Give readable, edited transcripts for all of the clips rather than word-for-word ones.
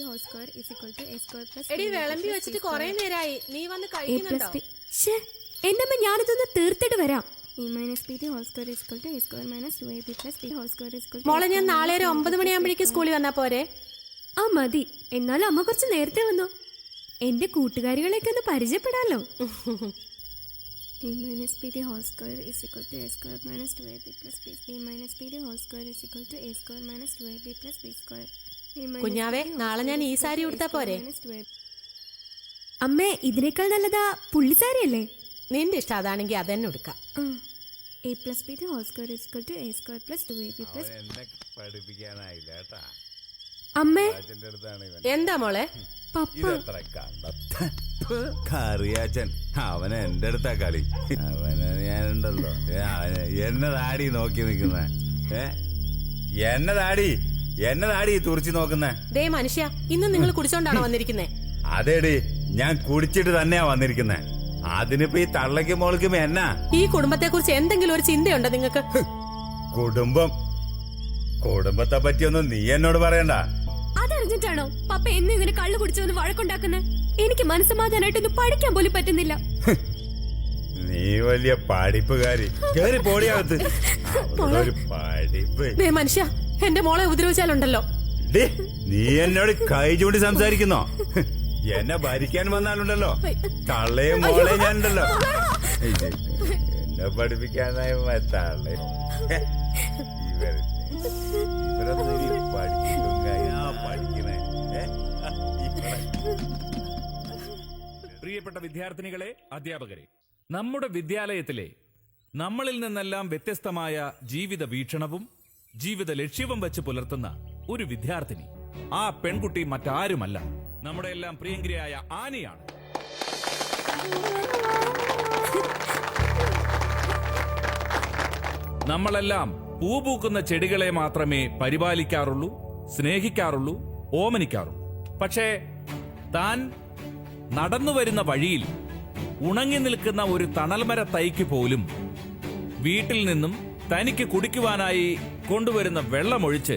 whole square is equal to a square plus എടി വിളമ്പി വെച്ചിട്ട് കൊറേ നേരായി, നീ വന്ന് കഴിക്കുന്നുണ്ടോ? എന്നമ്മ ഞാനിതൊന്ന് തീർത്തിട്ട് വരാം. a minus b the whole square is equal to a square minus 2ab plus b whole square is equal to. മോളെ ഞാൻ നാളെ ഒരു 9 മണിയാകുമ്പോഴേക്കും സ്കൂളിൽ വന്നാ പോരെ? ആ മതി. എന്നാലും അമ്മ കുറച്ച് നേരത്തെ വന്നോ, എന്റെ കൂട്ടുകാരികളെയൊക്കെ ഒന്ന് പരിചയപ്പെടാലോ. a minus b the whole square is equal to a square minus 2ab plus b. a minus b the whole square is equal to a square minus 2ab plus b square. കുഞ്ഞാവേ, നാളെ ഞാൻ ഈ സാരി ഉടുത്താ പോരെ? അമ്മേ, ഇതിനേക്കാൾ നല്ലതാ പുള്ളിസാരി അല്ലേ? നിന്റെ ഇഷ്ടം അതാണെങ്കിൽ അതന്നെ എടുക്കാം. a plus b the whole square is equal to a square plus 2ab plus. അമ്മേ, എന്താ മോളെ? കറിയാച്ചൻ അവന് എന്റെ അടുത്താ കളി. അവന് ഞാനുണ്ടല്ലോ, എന്നതാടി നോക്കി നിക്കുന്ന, എന്നതാടി തുറച്ചു നോക്കുന്നേ. ദേ മനുഷ്യ, ഇന്ന് നിങ്ങൾ കുടിച്ചോണ്ടാണോ വന്നിരിക്കുന്നേ? അതേടി, ഞാൻ കുടിച്ചിട്ട് തന്നെയാ വന്നിരിക്കുന്നേ. അതിനിപ്പോ ഈ തള്ളയ്ക്കും മോൾക്കും എന്നാ? ഈ കുടുംബത്തെ കുറിച്ച് എന്തെങ്കിലും ഒരു ചിന്തയുണ്ടോ നിങ്ങൾക്ക്? കുടുംബത്തെ പറ്റിയൊന്നും നീ എന്നോട് പറയണ്ട. അതറിഞ്ഞിട്ടാണോ പപ്പ എന്നും ഇങ്ങനെ കള്ളു കുടിച്ചൊന്ന് വഴക്കുണ്ടാക്കുന്നത്? എനിക്ക് മനസ്സമാധാനായിട്ടൊന്ന് പഠിക്കാൻ പോലും പറ്റുന്നില്ല. നീ വലിയ പഠിപ്പുകാരി. കേറി പോടിയകത്ത്. ഒരു പഠിപ്പ്. ദേ മനുഷ്യ, എന്റെ മോളെ ഉപദ്രവിച്ചാലുണ്ടല്ലോ. നീ എന്നോട് കൈ ചൂണ്ടി സംസാരിക്കുന്നോ? എന്നെ ഭരിക്കാൻ വന്നാലുണ്ടല്ലോ, തള്ളയും മോളെയും ഞാനുണ്ടല്ലോ. എന്നെ പഠിപ്പിക്കാനായി തള്ളേ. ഇവരൊന്നും പഠിക്കണേ. പ്രിയപ്പെട്ട വിദ്യാർത്ഥിനികളെ, അധ്യാപകരെ, നമ്മുടെ വിദ്യാലയത്തിലെ നമ്മളിൽ നിന്നെല്ലാം വ്യത്യസ്തമായ ജീവിത വീക്ഷണവും ജീവിത ലക്ഷ്യവും വെച്ച് പുലർത്തുന്ന ഒരു വിദ്യാർത്ഥിനി. ആ പെൺകുട്ടി മറ്റാരുമല്ല, നമ്മുടെ എല്ലാം പ്രിയങ്കരിയായ ആനിയാണ്. നമ്മളെല്ലാം പൂപൂക്കുന്ന ചെടികളെ മാത്രമേ പരിപാലിക്കാറുള്ളൂ, സ്നേഹിക്കാറുള്ളൂ, ഓമനിക്കാറുള്ളൂ. പക്ഷേ താൻ നടന്നു വരുന്ന വഴിയിൽ ഉണങ്ങി നിൽക്കുന്ന ഒരു തണൽമര തൈക്ക് പോലും വീട്ടിൽ നിന്നും തനിക്ക് കുടിക്കുവാനായി കൊണ്ടുവരുന്ന വെള്ളമൊഴിച്ച്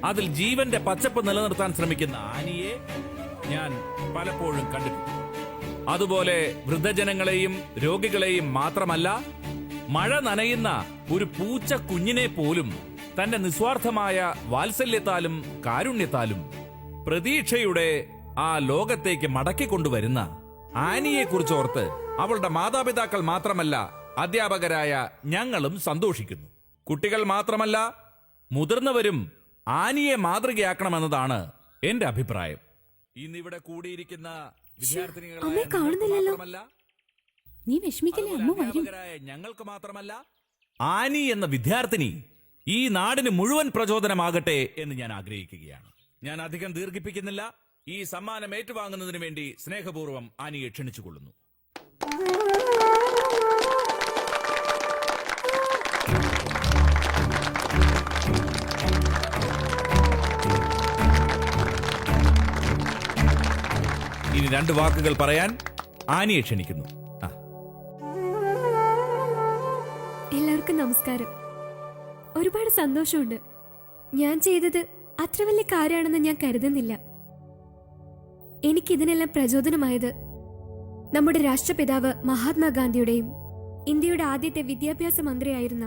അതിൽ ജീവന്റെ പച്ചപ്പ് നിലനിർത്താൻ ശ്രമിക്കുന്ന ആനിയെ ഞാൻ പലപ്പോഴും കണ്ടിട്ടുണ്ട്. അതുപോലെ വൃദ്ധജനങ്ങളെയും രോഗികളെയും മാത്രമല്ല, മഴ നനയുന്ന ഒരു പൂച്ച കുഞ്ഞിനെ പോലും തന്റെ നിസ്വാർത്ഥമായ വാത്സല്യത്താലും കാരുണ്യത്താലും പ്രതീക്ഷയുടെ ആ ലോകത്തേക്ക് മടക്കിക്കൊണ്ടുവരുന്ന ആനിയെക്കുറിച്ചോർത്ത് അവളുടെ മാതാപിതാക്കൾ മാത്രമല്ല, അധ്യാപകരായ ഞങ്ങളും സന്തോഷിക്കുന്നു. കുട്ടികൾ മാത്രമല്ല, മുതിർന്നവരും ആനിയെ മാതൃകയാക്കണമെന്നതാണ് എന്റെ അഭിപ്രായം. ഇന്നിവിടെ കൂടിയിരിക്കുന്ന വിദ്യാർത്ഥിനികളായ നീ വിഷമിക്കില്ലേ, അമ്മ വരും. ഞങ്ങൾക്ക് മാത്രമല്ല, ആനി എന്ന വിദ്യാർത്ഥിനി ഈ നാടിന് മുഴുവൻ പ്രചോദനമാകട്ടെ എന്ന് ഞാൻ ആഗ്രഹിക്കുകയാണ്. ഞാൻ അധികം ദീർഘിപ്പിക്കുന്നില്ല. ഈ സമ്മാനം ഏറ്റുവാങ്ങുന്നതിന് വേണ്ടി സ്നേഹപൂർവ്വം ആനിയെ ക്ഷണിച്ചുകൊള്ളുന്നു. ഇനി 2 വാക്കുകൾ പറയാൻ ആനിയെ ക്ഷണിക്കുന്നു. എല്ലാവർക്കും നമസ്കാരം. ഒരുപാട് സന്തോഷമുണ്ട്. ഞാൻ ചെയ്തത് അത്ര വലിയ കാര്യമാണെന്ന് ഞാൻ കരുതുന്നില്ല. എനിക്കിതിനെല്ലാം പ്രചോദനമായത് നമ്മുടെ രാഷ്ട്രപിതാവ് മഹാത്മാഗാന്ധിയുടെയും ഇന്ത്യയുടെ ആദ്യത്തെ വിദ്യാഭ്യാസ മന്ത്രിയായിരുന്ന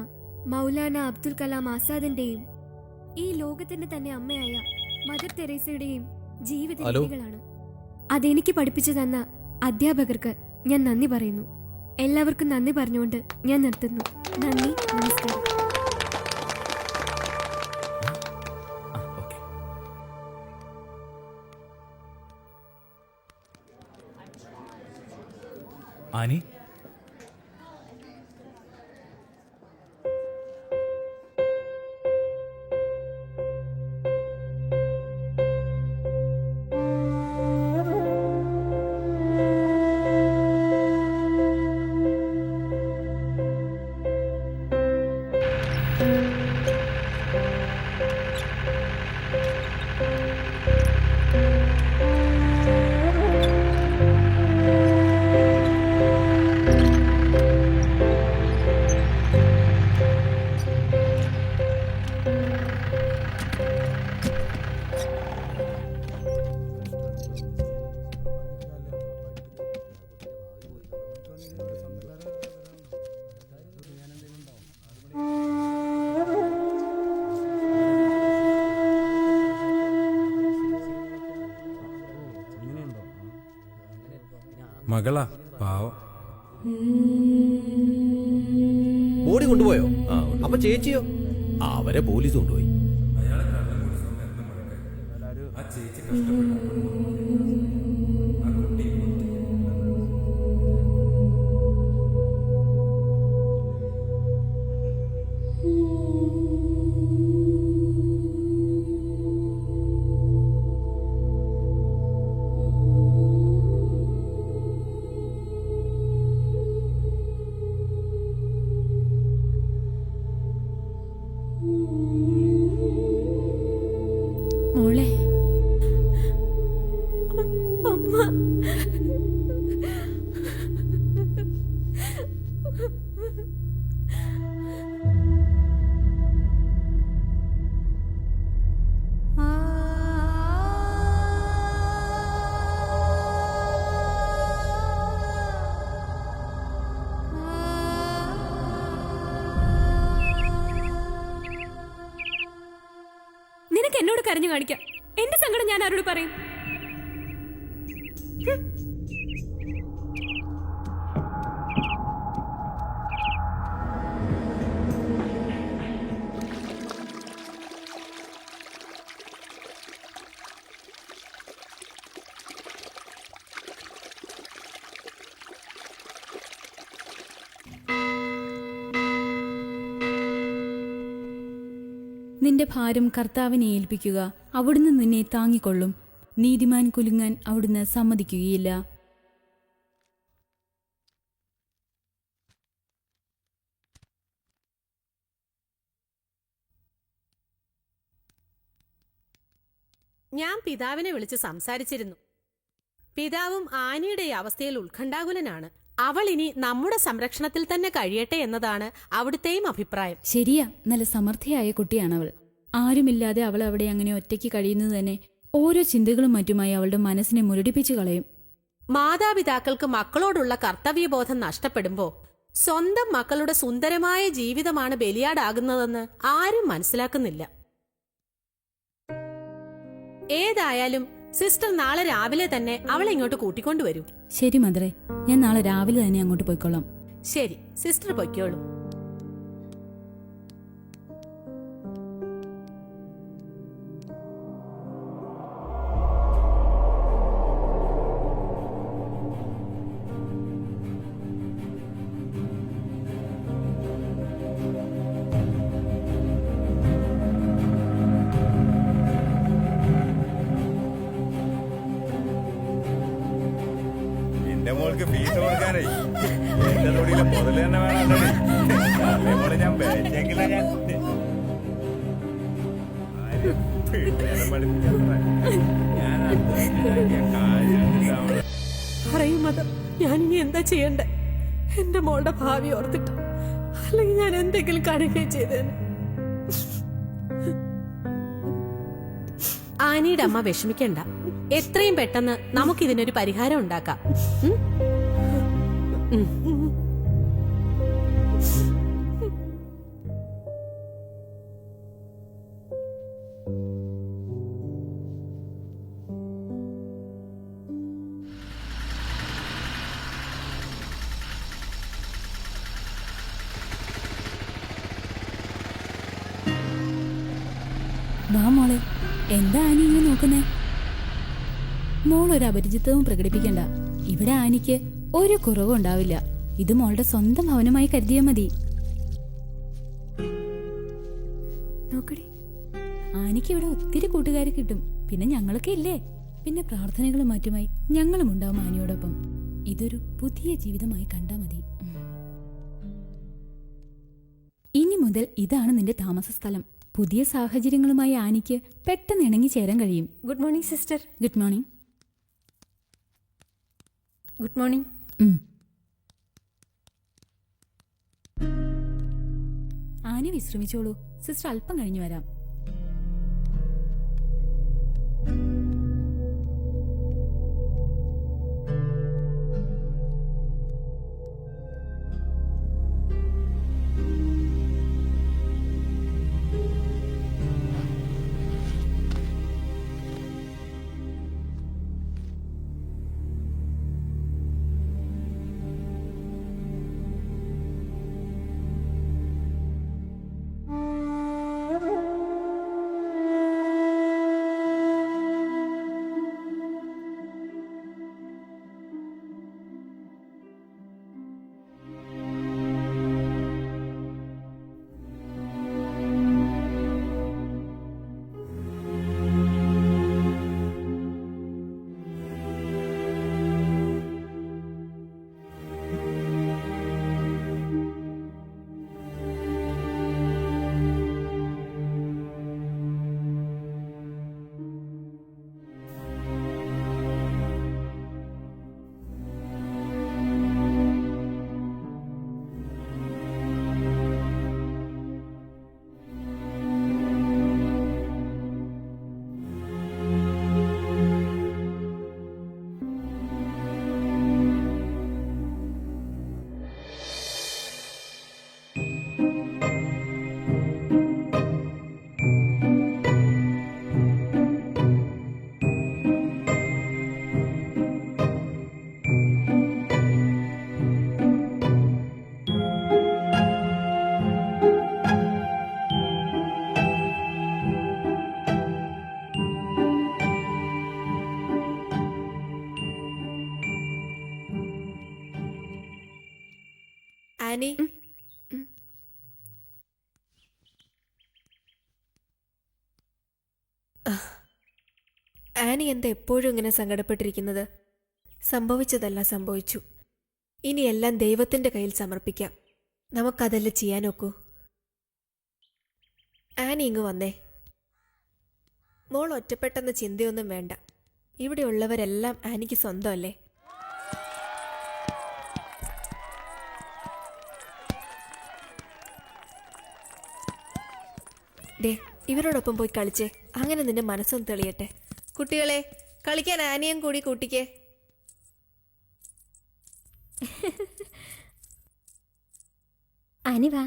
മൗലാന അബ്ദുൽ കലാം ആസാദിന്റെയും ഈ ലോകത്തിന്റെ തന്നെ അമ്മയായ മദർ തെരേസയുടെയും ജീവിത രീതികളാണ്. അതെനിക്ക് പഠിപ്പിച്ചു തന്ന അധ്യാപകർക്ക് ഞാൻ നന്ദി പറയുന്നു. എല്ലാവർക്കും നന്ദി പറഞ്ഞുകൊണ്ട് ഞാൻ നിർത്തുന്നു. നന്ദി, നമസ്കാരം. ആനി, മകളാ പാവം. ബോഡി കൊണ്ടുപോയോ? അപ്പൊ ചേച്ചിയോ? അവരെ പോലീസ് കൊണ്ടുപോയി. ആ ചേച്ചി കഷ്ടപ്പെട്ടു. മോളെ അമ്മ നിനക്ക് എന്നോട് കരഞ്ഞു കാണിക്കാം. എന്റെ സങ്കടം ഞാൻ ആരോട് പറയും? നിന്റെ ഭാരം കർത്താവിനെ ഏൽപ്പിക്കുക, അവിടുന്ന് നിന്നെ താങ്ങിക്കൊള്ളും. നീതിമാൻ കുലുങ്ങാൻ അവിടുന്ന് സമ്മതിക്കുകയില്ല. ഞാൻ പിതാവിനെ വിളിച്ച് സംസാരിച്ചിരുന്നു. പിതാവും ആനിയുടെ ഈ അവസ്ഥയിൽ ഉത്കണ്ഠാകുലനാണ്. അവൾ ഇനി നമ്മുടെ സംരക്ഷണത്തിൽ തന്നെ കഴിയട്ടെ എന്നതാണ് അവിടുത്തെയും അഭിപ്രായം. ശരിയാ, നല്ല സമർത്ഥയായ കുട്ടിയാണവൾ. ആരുമില്ലാതെ അവൾ അവിടെ അങ്ങനെ ഒറ്റയ്ക്ക് കഴിയുന്നത് തന്നെ ഓരോ ചിന്തകളും മറ്റുമായി അവളുടെ മനസ്സിനെ മുരടിപ്പിച്ചു കളയും. മാതാപിതാക്കൾക്ക് മക്കളോടുള്ള കർത്തവ്യബോധം നഷ്ടപ്പെടുമ്പോ സ്വന്തം മക്കളുടെ സുന്ദരമായ ജീവിതമാണ് ബലിയാടാകുന്നതെന്ന് ആരും മനസ്സിലാക്കുന്നില്ല. ഏതായാലും സിസ്റ്റർ നാളെ രാവിലെ തന്നെ അവളെ ഇങ്ങോട്ട് കൂട്ടിക്കൊണ്ടുവരൂ. ശരി മദറേ, ഞാൻ നാളെ രാവിലെ തന്നെ അങ്ങോട്ട് പോയിക്കൊള്ളാം. ശരി, സിസ്റ്റർ പൊയ്ക്കോളൂ. എന്റെ മോൾക്ക് ഫീസ് കൊടുക്കാനേ എന്റെ തൊടിയിലെ മുതൽ തന്നെ വേണം. മോളെ ഞാൻ വെച്ചെങ്കില ഞാൻ പറയും മദർ, ഞാനിനി എന്താ ചെയ്യണ്ടേ? എന്റെ മോളുടെ ഭാവി ഓർത്തിട്ട്, അല്ലെങ്കിൽ ഞാൻ എന്തെങ്കിലും കടുകയും ചെയ്തേനെ. ആനിയുടെ അമ്മ വിഷമിക്കണ്ട. എത്രയും പെട്ടെന്ന് നമുക്കിതിനൊരു പരിഹാരം ഉണ്ടാക്കാം. വാ മോളെ, എന്താ ആനി ഇങ്ങനെ നോക്കുന്നേ? മോളൊരു അപരിചിതവും പ്രകടിപ്പിക്കണ്ട. ഇവിടെ ആനിക്ക് ഒരു കുറവും ഉണ്ടാവില്ല. ഇത് മോളുടെ സ്വന്തം ഭവനമായി കരുതിയാൽ മതി. നോക്കടി, ആനിക്ക് ഇവിടെ ഒത്തിരി കൂട്ടുകാർ കിട്ടും. പിന്നെ ഞങ്ങളൊക്കെ ഇല്ലേ? പിന്നെ പ്രാർത്ഥനകളും മറ്റുമായി ഞങ്ങളും ഉണ്ടാവും ആനിയോടൊപ്പം. ഇതൊരു പുതിയ ജീവിതമായി കണ്ടാ മതി. ഇനി മുതൽ ഇതാണ് നിന്റെ താമസ സ്ഥലം. പുതിയ സാഹചര്യങ്ങളുമായി ആനിക്ക് പെട്ടെന്ന് ഇണങ്ങി ചേരാൻ കഴിയും. Good morning sister. Good morning. Good morning. Annie വിശ്രമിച്ചോളൂ, സിസ്റ്റർ അല്പം കഴിഞ്ഞു വരാം. ആനി ആനി എന്താ എപ്പോഴും ഇങ്ങനെ സങ്കടപ്പെട്ടിരിക്കുന്നത്? സംഭവിച്ചതല്ല സംഭവിച്ചു. ഇനി എല്ലാം ദൈവത്തിന്റെ കയ്യിൽ സമർപ്പിക്കാം. നമുക്കതല്ലേ ചെയ്യാനൊക്കൂ. ആനി ഇങ്ങ് വന്നേ. മോൾ ഒറ്റപ്പെട്ടെന്ന ചിന്തയൊന്നും വേണ്ട. ഇവിടെയുള്ളവരെല്ലാം ആനിക്ക് സ്വന്തമല്ലേ? ദേ, ഇവരോടൊപ്പം പോയി കളിച്ചേ. അങ്ങനെ നിന്റെ മനസ്സൊന്ന് തെളിയട്ടെ. കുട്ടികളെ, കളിക്കാൻ ആനിയും കൂടി കൂട്ടിക്കേ. ആനി വാ.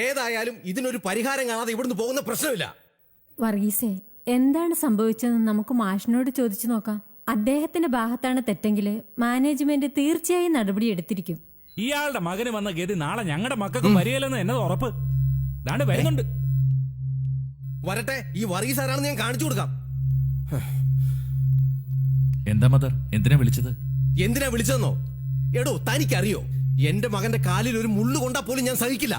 ഏതായാലും ഇതിനൊരു പരിഹാരം കാണാതെ ഇവിടുന്ന് പോകുന്ന പ്രശ്നമില്ല. വർഗീസേ, എന്താണ് സംഭവിച്ചതെന്ന് നമുക്ക് മാഷിനോട് ചോദിച്ചു നോക്കാം. അദ്ദേഹത്തിന്റെ ഭാഗത്താണ് തെറ്റെങ്കിൽ മാനേജ്മെന്റ് തീർച്ചയായും നടപടി എടുത്തിരിക്കും. ഇയാളുടെ മകന് വന്ന ഗതി നാളെ ഞങ്ങളുടെ മക്കൾക്ക് വരികയില്ലെന്ന് എന്നത് ഉറപ്പ്. ദാണ്ട് വരുന്നുണ്ട്. വരട്ടെ, ഈ വർഗീസ് ആരാണെന്ന് ഞാൻ കാണിച്ചു കൊടുക്കാം. എന്താ മദർ, എന്തിനാ വിളിച്ചത്? എന്തിനാ വിളിച്ചതെന്നോ? എടോ, തനിക്കറിയോ, എന്റെ മകന്റെ കാലിൽ ഒരു മുള്ളു കൊണ്ടാ പോലും ഞാൻ സഹിക്കില്ല.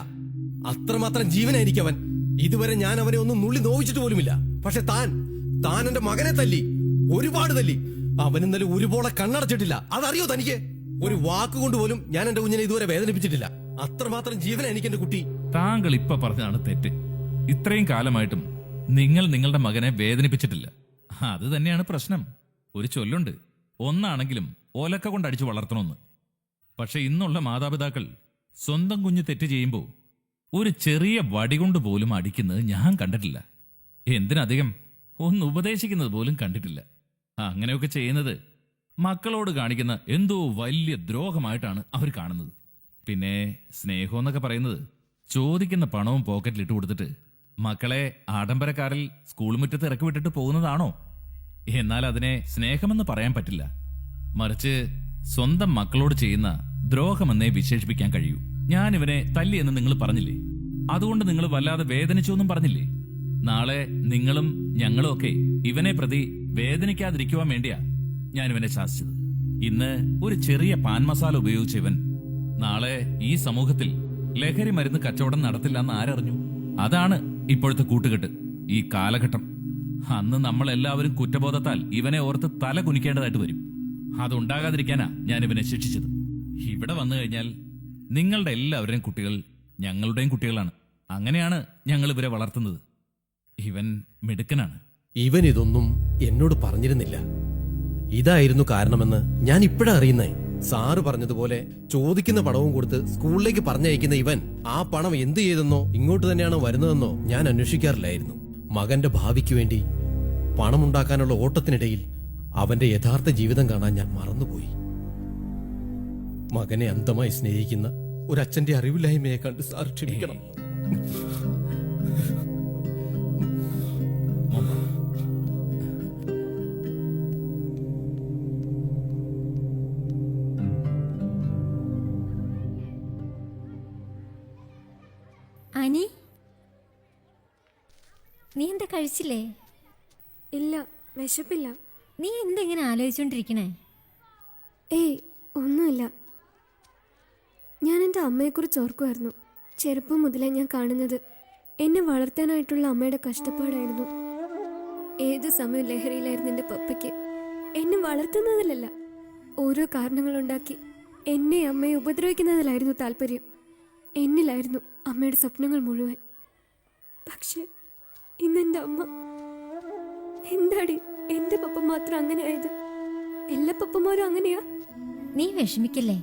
അത്രമാത്രം ജീവനായിരിക്കും അവൻ. ഇതുവരെ ഞാൻ അവനെ ഒന്നും നുള്ളി നോവിച്ചിട്ട് പോലുമില്ല. പക്ഷെ താൻ എന്റെ മകനെ തല്ലി, ഒരുപാട് തല്ലി. അവൻ ഇന്നലെ ഒരുപോലെ കണ്ണടച്ചിട്ടില്ല. അതറിയോ തനിക്ക്? ഒരു വാക്കുകൊണ്ട് പോലും ഞാൻ എന്റെ കുഞ്ഞിനെ ഇതുവരെ വേദനിപ്പിച്ചിട്ടില്ല. അത്രമാത്രം ജീവനാ എനിക്ക് എന്റെ കുട്ടി. താങ്കൾ ഇപ്പൊ പറഞ്ഞതാണ് തെറ്റ്. ഇത്രയും കാലമായിട്ടും നിങ്ങൾ നിങ്ങളുടെ മകനെ വേദനിപ്പിച്ചിട്ടില്ല. അത് തന്നെയാണ് പ്രശ്നം. ഒരു ചൊല്ലുണ്ട്, ഒന്നാണെങ്കിലും ഓലക്ക കൊണ്ട് അടിച്ചു വളർത്തണമെന്ന്. പക്ഷെ ഇന്നുള്ള മാതാപിതാക്കൾ സ്വന്തം കുഞ്ഞ് തെറ്റ് ചെയ്യുമ്പോൾ ഒരു ചെറിയ വടികൊണ്ട് പോലും അടിക്കുന്നത് ഞാൻ കണ്ടിട്ടില്ല. എന്തിനധികം ഒന്ന് ഉപദേശിക്കുന്നത് പോലും കണ്ടിട്ടില്ല. അങ്ങനെയൊക്കെ ചെയ്യുന്നത് മക്കളോട് കാണിക്കുന്ന എന്തോ വലിയ ദ്രോഹമായിട്ടാണ് അവർ കാണുന്നത്. പിന്നെ സ്നേഹം എന്നൊക്കെ പറയുന്നത് ചോദിക്കുന്ന പണവും പോക്കറ്റിൽ ഇട്ട് കൊടുത്തിട്ട് മക്കളെ ആഡംബരക്കാരിൽ സ്കൂൾ മുറ്റത്ത് ഇറക്കി വിട്ടിട്ട് പോകുന്നതാണോ? എന്നാൽ അതിനെ സ്നേഹമെന്ന് പറയാൻ പറ്റില്ല. മറിച്ച് സ്വന്തം മക്കളോട് ചെയ്യുന്ന ദ്രോഹമെന്നേ വിശേഷിപ്പിക്കാൻ കഴിയൂ. ഞാൻ ഇവനെ തല്ലി എന്ന് നിങ്ങൾ പറഞ്ഞില്ലേ? അതുകൊണ്ട് നിങ്ങൾ വല്ലാതെ വേദനിച്ചൊന്നും പറഞ്ഞില്ലേ? നാളെ നിങ്ങളും ഞങ്ങളും ഒക്കെ ഇവനെ പ്രതി വേദനിക്കാതിരിക്കുവാൻ വേണ്ടിയാ ഞാൻ ഇവനെ ശാസിച്ചത്. ഇന്ന് ഒരു ചെറിയ പാൻ മസാല ഉപയോഗിച്ച ഇവൻ നാളെ ഈ സമൂഹത്തിൽ ലഹരി മരുന്ന് കച്ചവടം നടത്തില്ല എന്ന് ആരറിഞ്ഞു? അതാണ് ഇപ്പോഴത്തെ കൂട്ടുകെട്ട്, ഈ കാലഘട്ടം. അന്ന് നമ്മളെല്ലാവരും കുറ്റബോധത്താൽ ഇവനെ ഓർത്ത് തല കുനിക്കേണ്ടതായിട്ട് വരും. അതുണ്ടാകാതിരിക്കാനാ ഞാൻ ഇവനെ ശിക്ഷിച്ചത്. ഇവിടെ വന്നു കഴിഞ്ഞാൽ നിങ്ങളുടെ എല്ലാവരുടെയും കുട്ടികൾ ഞങ്ങളുടെയും കുട്ടികളാണ്. അങ്ങനെയാണ് ഞങ്ങൾ ഇവരെ വളർത്തുന്നത്. ഇവൻ മിടുക്കനാണ്. ഇവൻ ഇതൊന്നും എന്നോട് പറഞ്ഞിരുന്നില്ല. ഇതായിരുന്നു കാരണമെന്ന് ഞാൻ ഇപ്പോഴാ അറിയുന്നേ. സാറ് പറഞ്ഞതുപോലെ ചോദിക്കുന്ന പണവും കൊടുത്ത് സ്കൂളിലേക്ക് പറഞ്ഞയക്കുന്ന ഇവൻ ആ പണം എന്ത് ചെയ്തെന്നോ ഇങ്ങോട്ട് തന്നെയാണോ വരുന്നതെന്നോ ഞാൻ അന്വേഷിക്കാറില്ലായിരുന്നു. മകന്റെ ഭാവിക്ക് വേണ്ടി പണമുണ്ടാക്കാനുള്ള ഓട്ടത്തിനിടയിൽ അവന്റെ യഥാർത്ഥ ജീവിതം കാണാൻ ഞാൻ മറന്നുപോയി. മകനെ അന്ധമായി സ്നേഹിക്കുന്ന ഒരച്ഛന്റെ അറിവില്ലായ്മയെ കണ്ട് സാർ ക്ഷമിക്കണം. അനി, നീ എന്താ കഴിച്ചില്ലേ? ഇല്ല, വിശപ്പില്ല. നീ എന്തെങ്ങനെ ആലോചിച്ചോണ്ടിരിക്കണേ? ഏയ്, ഒന്നുമില്ല. ഞാൻ എൻ്റെ അമ്മയെക്കുറിച്ച് ഓർക്കുമായിരുന്നു. ചെറുപ്പം മുതലേ ഞാൻ കാണുന്നത് എന്നെ വളർത്താനായിട്ടുള്ള അമ്മയുടെ കഷ്ടപ്പാടായിരുന്നു. ഏതു സമയം ലഹരിയിലായിരുന്നു എൻ്റെ പപ്പയ്ക്ക്. എന്നെ വളർത്തുന്നതിലല്ല, ഓരോ കാരണങ്ങളുണ്ടാക്കി എന്നെ അമ്മയെ ഉപദ്രവിക്കുന്നതിലായിരുന്നു താല്പര്യം. എന്നിലായിരുന്നു അമ്മയുടെ സ്വപ്നങ്ങൾ മുഴുവൻ. പക്ഷെ ഇന്നെൻ്റെ അമ്മ... എന്താടി എൻ്റെ പപ്പ മാത്രം അങ്ങനെ ആയത്? എല്ലാ പപ്പമാരും അങ്ങനെയാ? നീ വിഷമിക്കല്ലേ,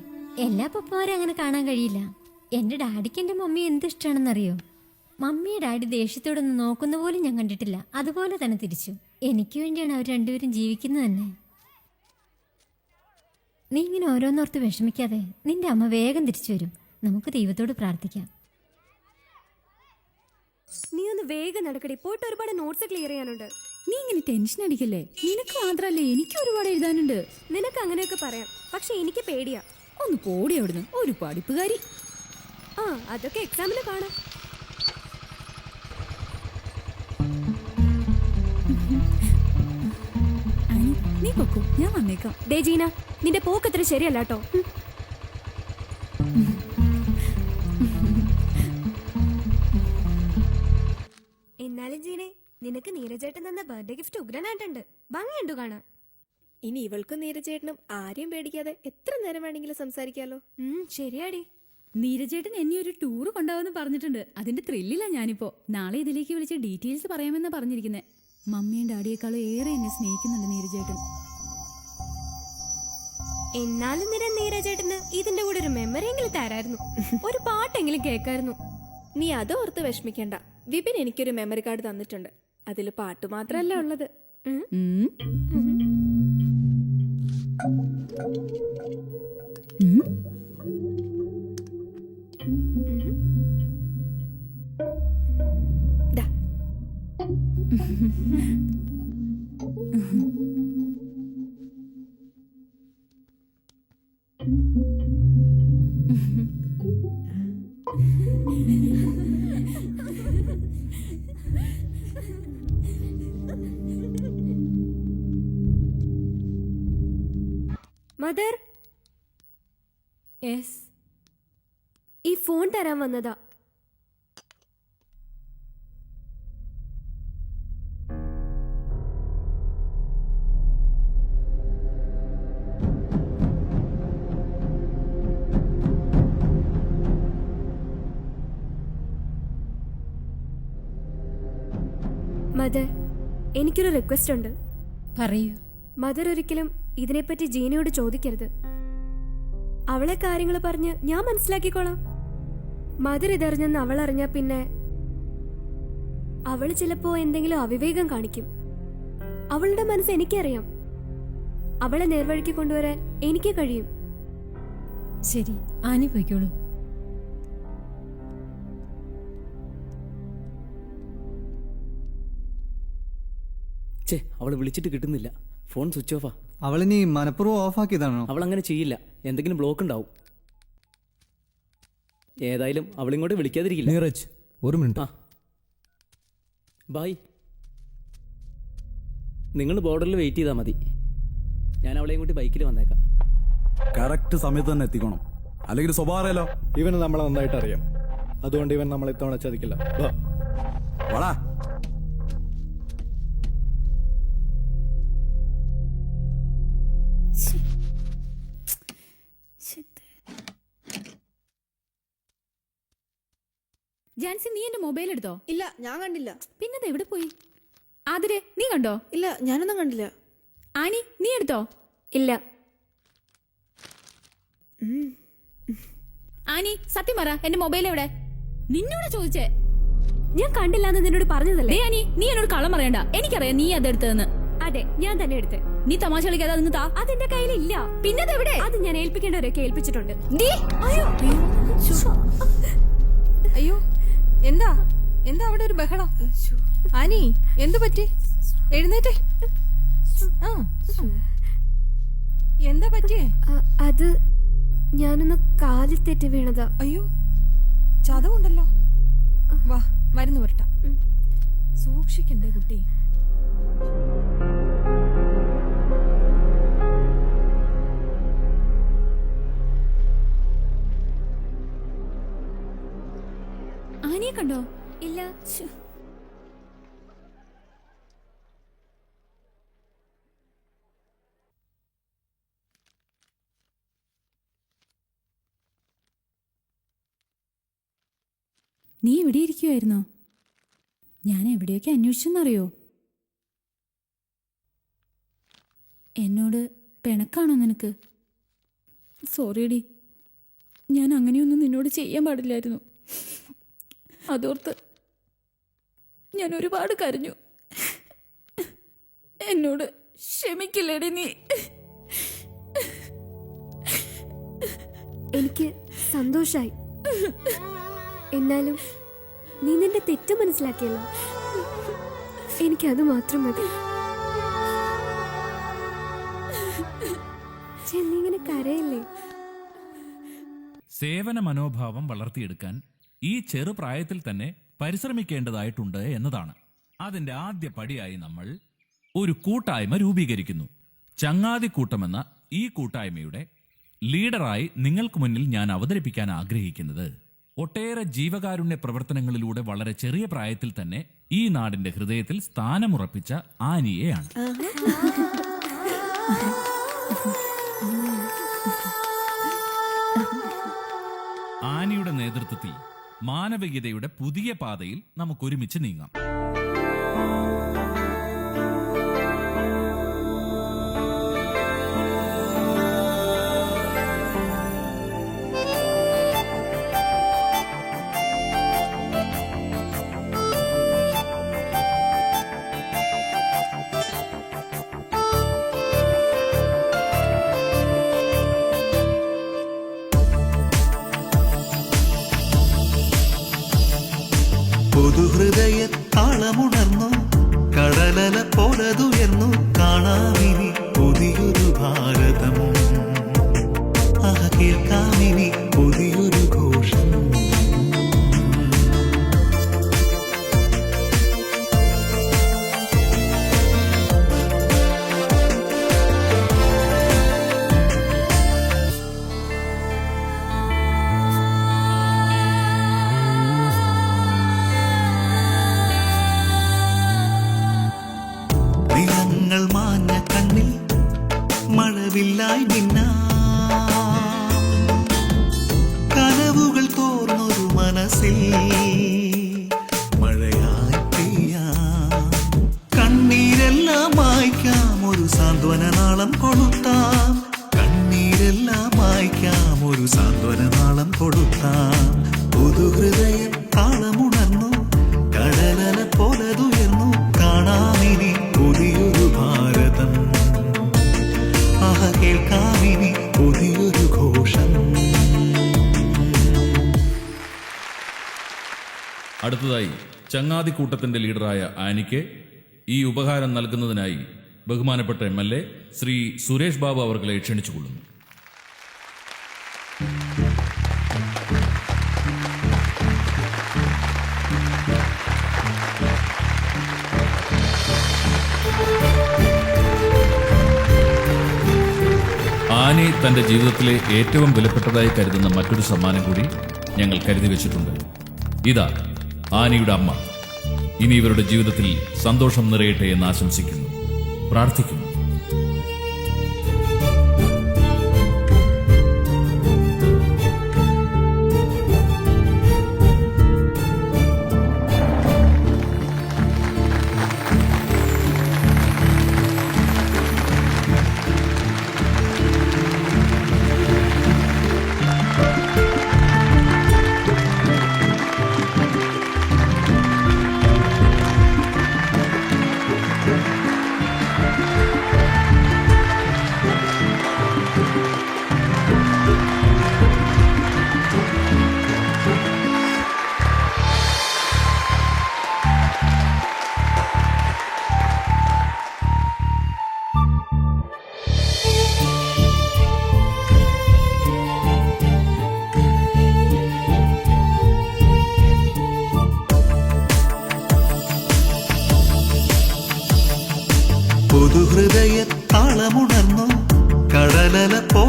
എല്ലാ പപ്പമാരും അങ്ങനെ കാണാൻ കഴിയില്ല. എൻ്റെ ഡാഡിക്ക് എൻ്റെ മമ്മി എന്തിഷ്ടാണെന്നറിയോ? മമ്മിയെ ഡാഡി ദേഷ്യത്തോടൊന്ന് നോക്കുന്ന പോലും ഞാൻ കണ്ടിട്ടില്ല. അതുപോലെ തന്നെ തിരിച്ചു. എനിക്ക് വേണ്ടിയാണ് അവർ രണ്ടുപേരും ജീവിക്കുന്നത് തന്നെ. നീ ഇങ്ങനെ ഓരോന്നോർത്ത് വിഷമിക്കാതെ, നിന്റെ അമ്മ വേഗം തിരിച്ചു വരും. നമുക്ക് ദൈവത്തോട് പ്രാർത്ഥിക്കാം. നീ ഒന്ന് വേഗം നടക്കടി, പോയിട്ട് ഒരുപാട് നോട്ട്സ് ക്ലിയർ ചെയ്യാനുണ്ട്. നീ ഇങ്ങനെ ടെൻഷൻ അടിക്കല്ലേ. നിനക്ക് മാത്രല്ലേ, എനിക്ക് ഒരുപാട് എഴുതാനുണ്ട്. നിനക്ക് അങ്ങനെയൊക്കെ പറയാം, പക്ഷെ എനിക്ക് പേടിയാ. ഒന്ന് പോടി അവിടുന്ന്, ഒരു പഠിപ്പുകാരി. ആ, അതൊക്കെ എക്സാമിന് കാണാം. അനി, നീ പൊക്കോ, ഞാൻ വന്നേക്കാം. ഡേ ജീന, നിന്റെ പോക്കത്ര ശരിയല്ല കേട്ടോ. എന്നാലും ജീനെ, നിനക്ക് നീരജേട്ടൻ തന്ന ബർത്ത്ഡേ ഗിഫ്റ്റ് ഉഗ്രനായിട്ടുണ്ട്. ഭംഗിയുണ്ടു കാണാൻ. ഇനി ഇവൾക്കും നീരജേട്ടനും ആരെയും പേടിക്കാതെ എത്ര നേരം വേണമെങ്കിലും സംസാരിക്കാലോ. ശരിയാടി. നീരജേട്ടൻ എന്നെ ഒരു ടൂർ കൊണ്ടുപോകുന്ന പറഞ്ഞിട്ടുണ്ട്. അതിന്റെ ത്രില്ലില്ല ഞാനിപ്പോ. നാളെ ഇതിലേക്ക് വിളിച്ച് ഡീറ്റെയിൽസ് പറയാമെന്നാ പറഞ്ഞിരിക്കുന്നത്. മമ്മിയും ഡാഡിയേക്കാളും ഏറെ എന്നെ സ്നേഹിക്കുന്നുണ്ട് നീരജേട്ടൻ. എന്നാലും നിന്നെ നീരജേട്ടന് ഇതിന്റെ കൂടെ ഒരു മെമ്മറി എങ്കിലും തരായിരുന്നു. ഒരു പാട്ടെങ്കിലും കേൾക്കായിരുന്നു. നീ അത് ഓർത്ത് വിഷമിക്കണ്ട. വിപിൻ എനിക്കൊരു മെമ്മറി കാർഡ് തന്നിട്ടുണ്ട്. അതിൽ പാട്ട് മാത്രല്ല ഉള്ളത്. ദാ. Mother, yes. ഈ ഫോൺ തരാൻ വന്നതാ. മദർ, എനിക്കൊരു റിക്വസ്റ്റ് ഉണ്ട്. പറയൂ. മദർ ഒരിക്കലും ഇതിനെപ്പറ്റി ജീനയോട് ചോദിക്കരുത്. അവളെ കാര്യങ്ങൾ പറഞ്ഞ് ഞാൻ മനസ്സിലാക്കിക്കോളാം. മദർ ഇതറിഞ്ഞെന്ന് അവൾ അറിഞ്ഞാ പിന്നെ അവൾ ചിലപ്പോ എന്തെങ്കിലും അവിവേകം കാണിക്കും. അവളുടെ മനസ്സ് എനിക്കറിയാം. അവളെ നേർവഴിക്ക് കൊണ്ടുവരാൻ എനിക്ക് കഴിയും. ശരി, ആനി പോയിക്കോളൂ. അവള് വിളിച്ചിട്ട് കിട്ടുന്നില്ല. Phone switch ഓഫാ. അവളിനി മനഃപൂർവ്വം ഓഫാക്കിയതാണോ? അവൾ അങ്ങനെ ചെയ്യില്ല. എന്തെങ്കിലും ബ്ലോക്ക് ഉണ്ടാവും. ഏതായാലും അവളിങ്ങോട്ട് വിളിക്കാതിരിക്കില്ല. നീരജ്, ഒരു മിനിറ്റ്. ആ, ബായ്. നിങ്ങൾ ബോർഡറിൽ വെയിറ്റ് ചെയ്താൽ മതി. ഞാൻ അവളെയും കൂട്ടി ബൈക്കിൽ വന്നേക്കാം. കറക്റ്റ് സമയത്ത് തന്നെ എത്തിക്കണം, അല്ലെങ്കിൽ സ്വഭാവം അറിയാലോ. ഇവന് നമ്മളെ നന്നായിട്ട് അറിയാം. അതുകൊണ്ട് ഇവൻ നമ്മളെ ഇത്തവണ ചതിക്കില്ല. വാടാ. ജാൻസി, നീ എന്റെ മൊബൈൽ എടുത്തോ? ഇല്ല, ഞാൻ കണ്ടില്ല. പിന്നത് എവിടെ പോയി? ആതിരെ, നീ കണ്ടോ? ഇല്ല, ഞാനൊന്നും കണ്ടില്ല. ആനി, നീ എടുത്തോ? ഇല്ല. ആനി, സത്യം പറ, എന്റെ മൊബൈൽ എവിടെ? നിന്നോട് ചോദിച്ചേ. ഞാൻ കണ്ടില്ല എന്ന് നിന്നോട് പറഞ്ഞതല്ലേ? ആനി, നീ എന്നോട് കള്ളം പറയണ്ട. എനിക്കറിയാം നീ അതെടുത്തതെന്ന്. അതെ, ഞാൻ തന്നെ എടുത്തേ. നീ തമാശ കളിക്കാതെ നിന്ന് താ. അതെന്റെ കയ്യിലില്ല. പിന്നെ എവിടെ? അത് ഞാൻ ഏൽപ്പിക്കേണ്ടവരൊക്കെ ഏൽപ്പിച്ചിട്ടുണ്ട്. അയ്യോ എന്താ എന്താ അവിടെ ഒരു ബഹളം? ആനി എന്തു പറ്റി? എഴുന്നേറ്റേ. എന്താ പറ്റിയേ? അത് ഞാനൊന്ന് കാലിൽ തെറ്റി വീണതാ. അയ്യോ ചതവുണ്ടല്ലോ. വാ മരുന്ന് വരട്ടാ. സൂക്ഷിക്കണ്ടേ കുട്ടി? ആനിയെ കണ്ടോ? ഇല്ല. നീ ഇവിടെ ഇരിക്കുവായിരുന്നോ? ഞാൻ എവിടെയൊക്കെ അന്വേഷിച്ചെന്നറിയോ? എന്നോട് പിണക്കാണോ നിനക്ക്? സോറിയടി, ഞാൻ അങ്ങനെയൊന്നും നിന്നോട് ചെയ്യാൻ പാടില്ലായിരുന്നു. അതോർത്ത് ഞാൻ ഒരുപാട് കരഞ്ഞു. എന്നോട് ക്ഷമിക്കില്ലേടി നീ? എനിക്ക് സന്തോഷായി. എന്നാലും നീ നിന്റെ തെറ്റ് മനസ്സിലാക്കിയല്ലോ. എനിക്കത് മാത്രം മതി. ചെന്നിങ്ങനെ കരയല്ലേ. സേവന മനോഭാവം വളർത്തിയെടുക്കാൻ ഈ ചെറുപ്രായത്തിൽ തന്നെ പരിശ്രമിക്കേണ്ടതായിട്ടുണ്ട് എന്നതാണ്. അതിന്റെ ആദ്യ പടിയായി നമ്മൾ ഒരു കൂട്ടായ്മ രൂപീകരിക്കുന്നു. ചങ്ങാതിക്കൂട്ടമെന്ന ഈ കൂട്ടായ്മയുടെ ലീഡറായി നിങ്ങൾക്ക് മുന്നിൽ ഞാൻ അവതരിപ്പിക്കാൻ ആഗ്രഹിക്കുന്നത് ഒട്ടേറെ ജീവകാരുണ്യ പ്രവർത്തനങ്ങളിലൂടെ വളരെ ചെറിയ പ്രായത്തിൽ തന്നെ ഈ നാടിന്റെ ഹൃദയത്തിൽ സ്ഥാനമുറപ്പിച്ച ആനിയെയാണ്. ആനിയുടെ നേതൃത്വത്തിൽ മാനവികതയുടെ പുതിയ പാതയിൽ നമുക്കൊരുമിച്ച് നീങ്ങാം. പുതുഹൃദയ താളമുണർന്നു, കടലല പോലതുയർന്നു, കാണാമിനി പുതിയൊരു ഭാരതം, കേൾക്കാമിനി പുതിയൊരു ഘോഷം. മാഞ്ഞ കണ്ണിൽ മഴവില്ലായി മിന്നാം, കനവുകൾ തോർന്നൊരു മനസ്സിൽ മഴയായി പെയ്യാം. കണ്ണീരെല്ലാം മായ്ക്കാം, ഒരു സാന്ത്വന നാളം കൊളുത്താം. കണ്ണീരെല്ലാം മായ്ക്കാം, ഒരു സാന്ത്വന നാളം കൊളുത്താം. പുതുഹൃദയം താളമുണർന്നു, കടലല പോലതുയർന്നു, കാണാമിനി പുതിയൊരു ഭാരതം, കേൾക്കാമിനി പുതിയൊരു ഘോഷം. അടുത്തതായി ചങ്ങാതിക്കൂട്ടത്തിന്റെ ലീഡറായ ആനിക്ക് ഈ ഉപഹാരം നൽകുന്നതിനായി ബഹുമാനപ്പെട്ട MLA ശ്രീ സുരേഷ് ബാബു അവർകളെ ക്ഷണിച്ചുകൊള്ളുന്നു. ആനി തന്റെ ജീവിതത്തിലെ ഏറ്റവും വിലപ്പെട്ടതായി കരുതുന്ന മറ്റൊരു സമ്മാനം കൂടി ഞങ്ങൾ കരുതി വെച്ചിട്ടുണ്ട്. ഇതാ ആനിയുടെ അമ്മ. ഇനി ഇവരുടെ ജീവിതത്തിൽ സന്തോഷം നിറയട്ടെ എന്ന് ആശംസിക്കുന്നു, പ്രാർത്ഥിക്കുന്നു.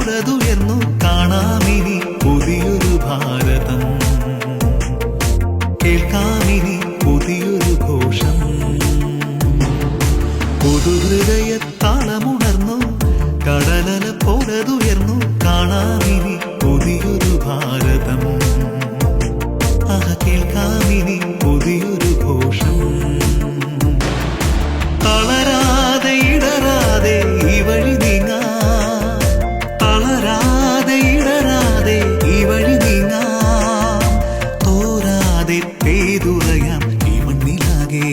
പോലതുയർന്നു കാണാമിനി പുതിയൊരു ഭാരതം, കേൾക്കാമിനി പുതിയൊരു ഘോഷം. പുതുഹൃദയത്താളമുണർന്നു കടലല പോലതുയർന്നു കാണാമിനി പുതിയൊരു ഭാരതം, കേൾക്കാമിനി പുതിയൊരു ഘോഷം. തളരാതെ ഇടറാതെ ഈ വഴി നീങ്ങാം, തളരാതെ ഇടറാതെ ഈ വഴി നീങ്ങാം, തോരാതെ പെയ്തുറയാം ഈ മണ്ണിലാകെ.